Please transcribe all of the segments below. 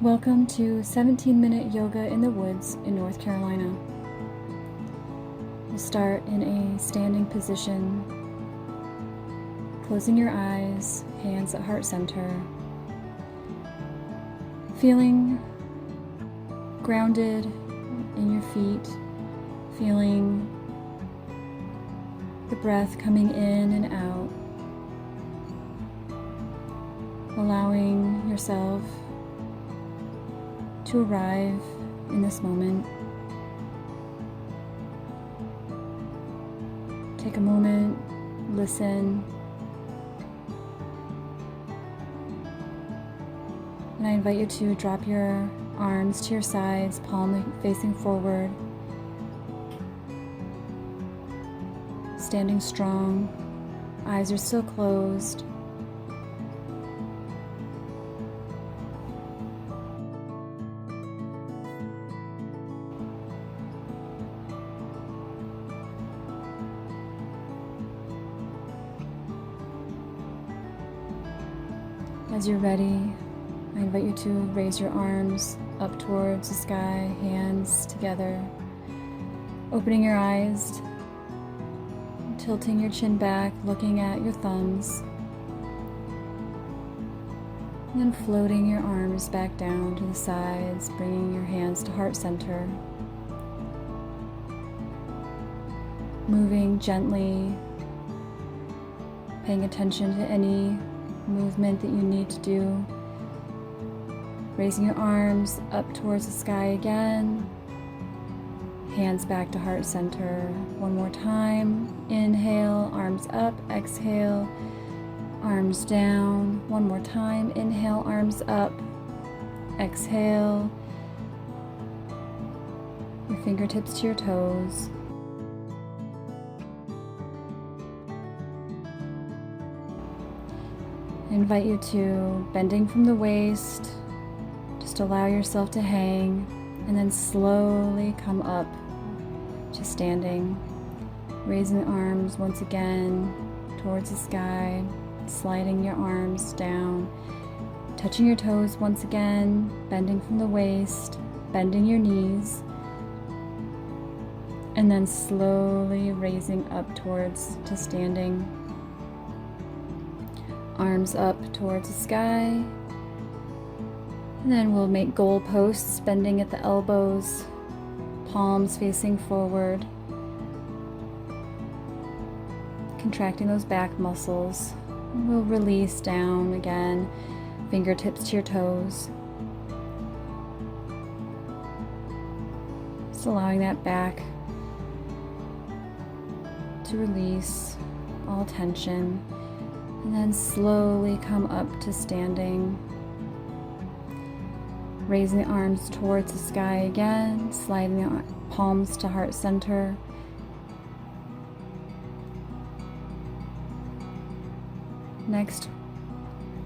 Welcome to 17-minute yoga in the woods in North Carolina. We'll start in a standing position, closing your eyes, hands at heart center, feeling grounded in your feet, feeling the breath coming in and out, allowing yourself to arrive in this moment. Take a moment, listen, and I invite you to drop your arms to your sides, palm facing forward, standing strong, eyes are still closed. As you're ready, I invite you to raise your arms up towards the sky, hands together, opening your eyes, tilting your chin back, looking at your thumbs, and then floating your arms back down to the sides, bringing your hands to heart center, moving gently, paying attention to any movement that you need to do. Raising your arms up towards the sky again. Hands back to heart center. One more time. Inhale, arms up. Exhale, arms down. One more time. Inhale, arms up. Exhale. Your fingertips to your toes. I invite you to bending from the waist, just allow yourself to hang, and then slowly come up to standing, raising the arms once again towards the sky, sliding your arms down, touching your toes once again, bending from the waist, bending your knees, and then slowly raising up towards to standing. Arms up towards the sky, and then we'll make goalposts, bending at the elbows, palms facing forward, contracting those back muscles. We'll release down again, fingertips to your toes, just allowing that back to release all tension. And then slowly come up to standing. Raising the arms towards the sky again, sliding the palms to heart center. Next,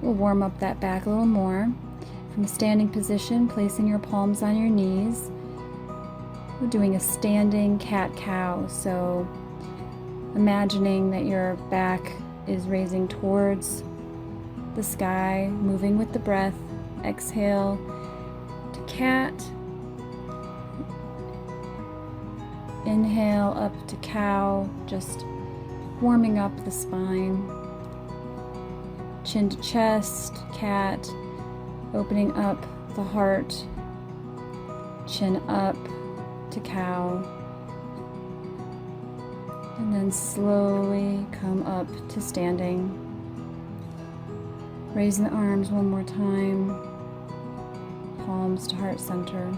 we'll warm up that back a little more. From a standing position, placing your palms on your knees. We're doing a standing cat-cow, so imagining that your back is raising towards the sky, moving with the breath. Exhale to cat. Inhale up to cow, just warming up the spine. Chin to chest, cat, opening up the heart. Chin up to cow. And then slowly come up to standing. Raising the arms one more time. Palms to heart center.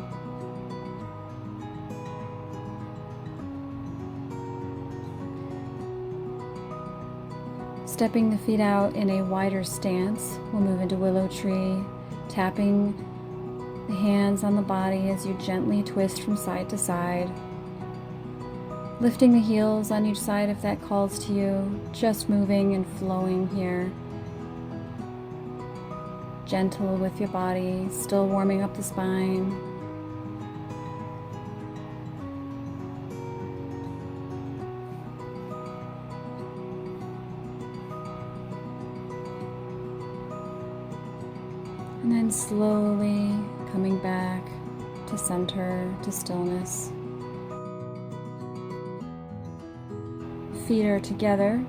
Stepping the feet out in a wider stance, we'll move into willow tree, tapping the hands on the body as you gently twist from side to side. Lifting the heels on each side if that calls to you, just moving and flowing here. Gentle with your body, still warming up the spine. And then slowly coming back to center, to stillness. Feet are together,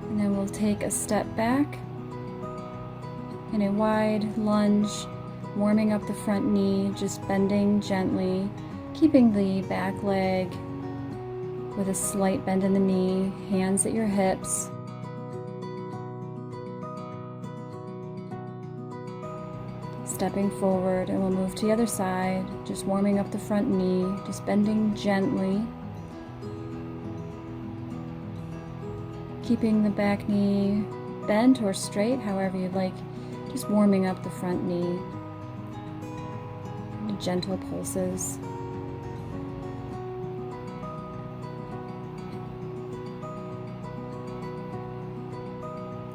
and then we'll take a step back in a wide lunge, warming up the front knee, just bending gently, keeping the back leg with a slight bend in the knee, hands at your hips. Stepping forward, and we'll move to the other side, just warming up the front knee, just bending gently, keeping the back knee bent or straight, however you'd like, just warming up the front knee. Gentle pulses.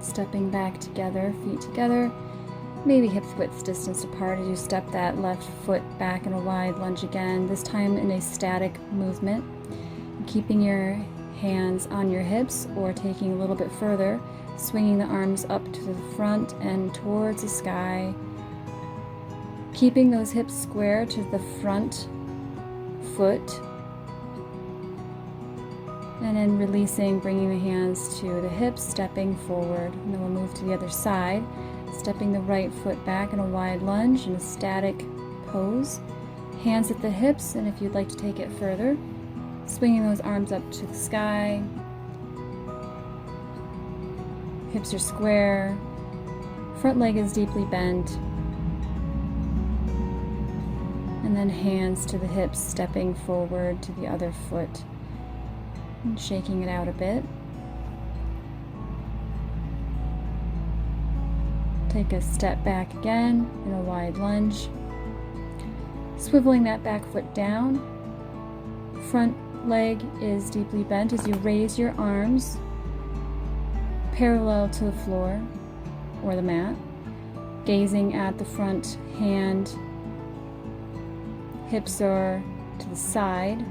Stepping back together, feet together, maybe hip width distance apart as you step that left foot back in a wide lunge again, this time in a static movement. Keeping your hands on your hips or taking a little bit further, swinging the arms up to the front and towards the sky. Keeping those hips square to the front foot. And then releasing, bringing the hands to the hips, stepping forward. And then we'll move to the other side, stepping the right foot back in a wide lunge in a static pose. Hands at the hips, and if you'd like to take it further, swinging those arms up to the sky. Hips are square. Front leg is deeply bent. And then hands to the hips, stepping forward to the other foot. And shaking it out a bit. Take a step back again in a wide lunge. Swiveling that back foot down. Front leg is deeply bent as you raise your arms parallel to the floor or the mat. Gazing at the front hand. Hips are to the side.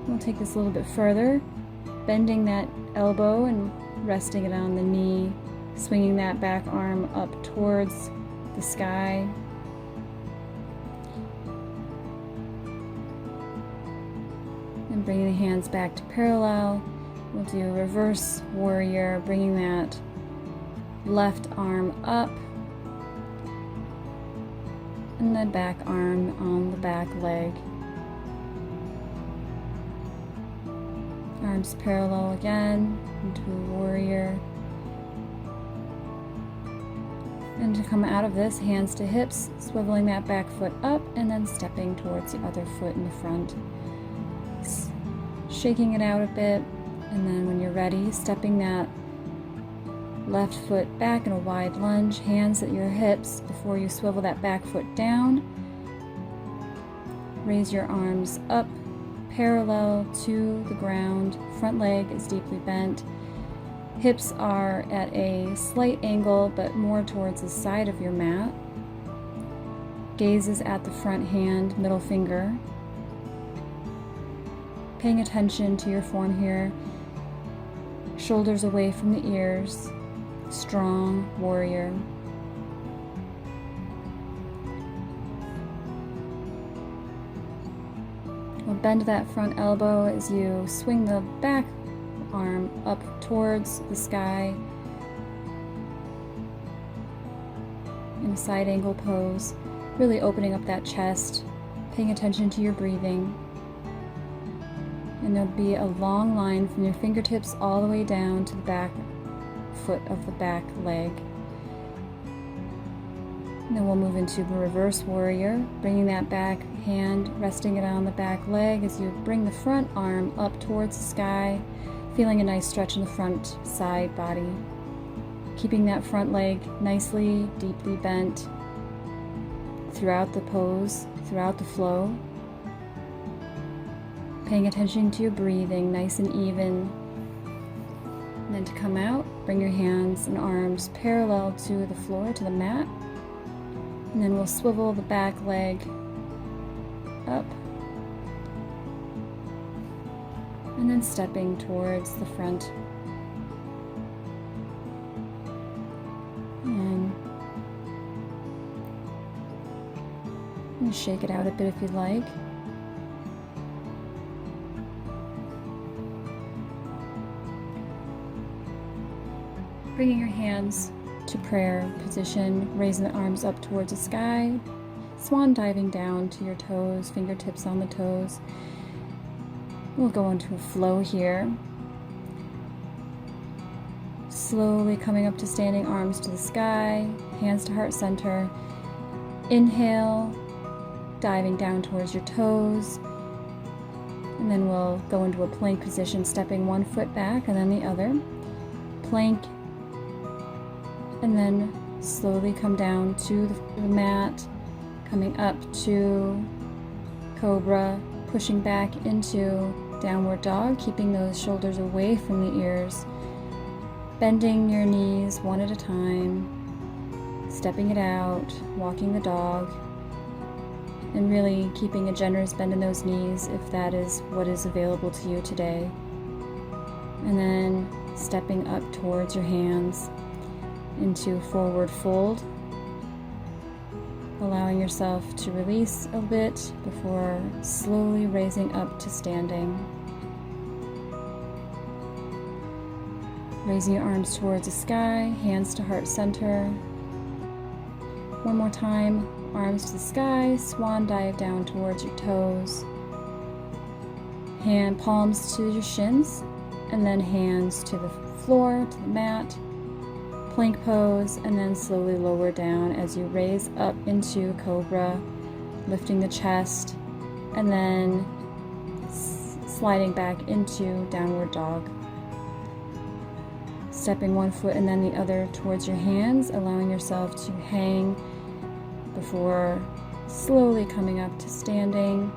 We'll take this a little bit further, bending that elbow and resting it on the knee, swinging that back arm up towards the sky. And bringing the hands back to parallel. We'll do a reverse warrior, bringing that left arm up and the back arm on the back leg. Arms parallel again into a warrior. And to come out of this, hands to hips, swiveling that back foot up and then stepping towards the other foot in the front. Shaking it out a bit, and then when you're ready, stepping that left foot back in a wide lunge, hands at your hips before you swivel that back foot down. Raise your arms up, parallel to the ground. Front leg is deeply bent. Hips are at a slight angle, but more towards the side of your mat. Gaze is at the front hand, middle finger. Paying attention to your form here. Shoulders away from the ears. Strong warrior. We'll bend that front elbow as you swing the back arm up towards the sky in a side angle pose, really opening up that chest, paying attention to your breathing. And there'll be a long line from your fingertips all the way down to the back foot of the back leg. And then we'll move into the reverse warrior, bringing that back hand, resting it on the back leg as you bring the front arm up towards the sky, feeling a nice stretch in the front side body. Keeping that front leg nicely, deeply bent throughout the pose, throughout the flow. Paying attention to your breathing, nice and even. And then to come out, bring your hands and arms parallel to the floor, to the mat. And then we'll swivel the back leg up. And then stepping towards the front. And And shake it out a bit if you'd like. Bringing your hands to prayer position, raising the arms up towards the sky, swan diving down to your toes, fingertips on the toes. We'll go into a flow here. Slowly coming up to standing, arms to the sky, hands to heart center. Inhale, diving down towards your toes. And then we'll go into a plank position, stepping one foot back and then the other. Plank. And then slowly come down to the mat, coming up to cobra, pushing back into downward dog, keeping those shoulders away from the ears, bending your knees one at a time, stepping it out, walking the dog, and really keeping a generous bend in those knees if that is what is available to you today. And then stepping up towards your hands into forward fold, allowing yourself to release a bit before slowly raising up to standing. Raising your arms towards the sky, hands to heart center. One more time, arms to the sky, swan dive down towards your toes. Hand palms to your shins, and then hands to the floor, to the mat. Plank pose, and then slowly lower down as you raise up into cobra, lifting the chest, and then sliding back into downward dog. Stepping one foot and then the other towards your hands, allowing yourself to hang before slowly coming up to standing,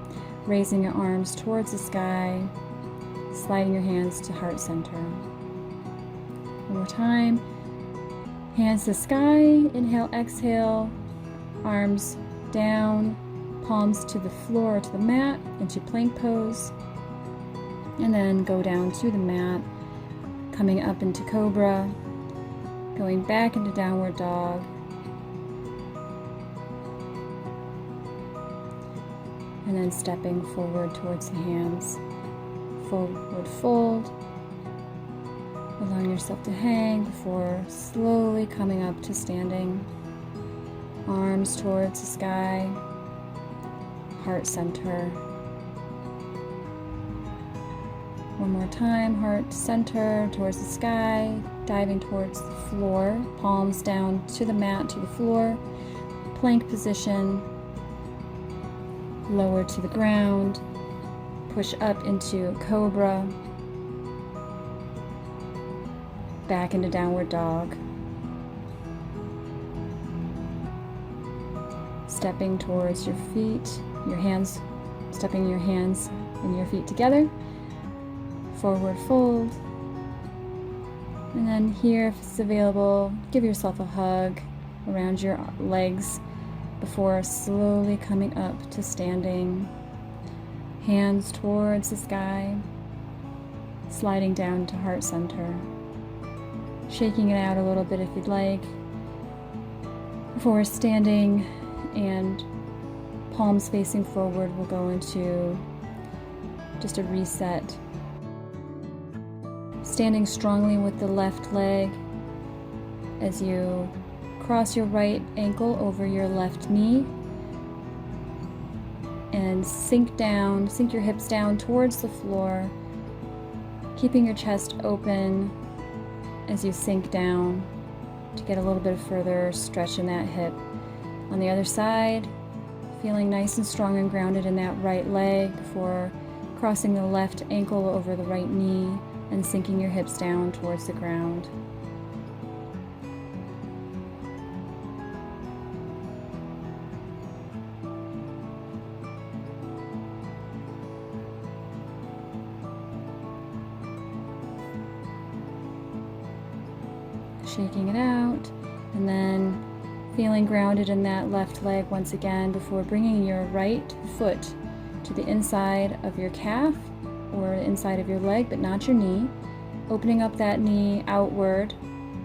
raising your arms towards the sky, sliding your hands to heart center. One more time. Hands to the sky, inhale, exhale, arms down, palms to the floor or to the mat into plank pose, and then go down to the mat, coming up into cobra, going back into downward dog, and then stepping forward towards the hands, forward fold, allowing yourself to hang before slowly coming up to standing, arms towards the sky, heart center. One more time, heart center towards the sky, diving towards the floor, palms down to the mat, to the floor, plank position, lower to the ground, push up into cobra, back into downward dog. Stepping towards your feet, your hands, stepping your hands and your feet together. Forward fold. And then here, if it's available, give yourself a hug around your legs before slowly coming up to standing. Hands towards the sky, sliding down to heart center. Shaking it out a little bit if you'd like, before standing, and palms facing forward. We'll go into just a reset. Standing strongly with the left leg as you cross your right ankle over your left knee and sink your hips down towards the floor, keeping your chest open as you sink down to get a little bit further stretch in that hip. On the other side, feeling nice and strong and grounded in that right leg before crossing the left ankle over the right knee and sinking your hips down towards the ground. Shaking it out, and then feeling grounded in that left leg once again before bringing your right foot to the inside of your calf or the inside of your leg, but not your knee. Opening up that knee outward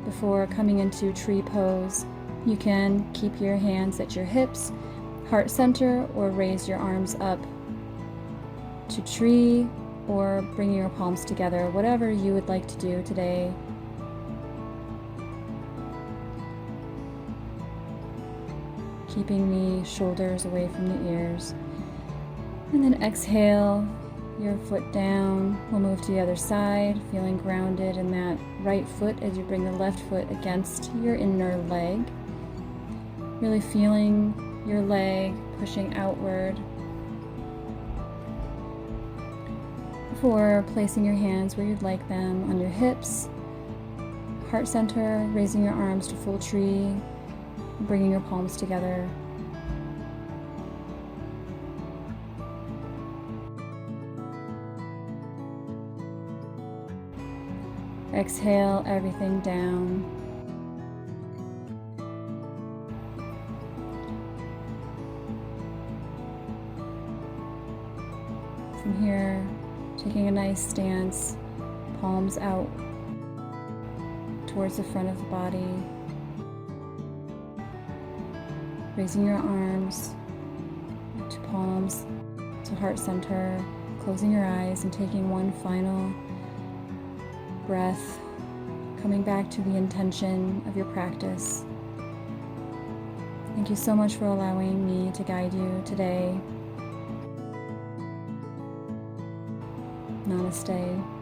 before coming into tree pose. You can keep your hands at your hips heart center, or raise your arms up to tree, or bring your palms together, whatever you would like to do today. Keeping the shoulders away from the ears. And then exhale your foot down. We'll move to the other side, feeling grounded in that right foot as you bring the left foot against your inner leg. Really feeling your leg pushing outward. Before placing your hands where you'd like them, on your hips, heart center, raising your arms to full tree, bringing your palms together. Exhale everything down. From here, taking a nice stance, palms out towards the front of the body. Raising your arms to palms, to heart center, closing your eyes and taking one final breath, coming back to the intention of your practice. Thank you so much for allowing me to guide you today. Namaste.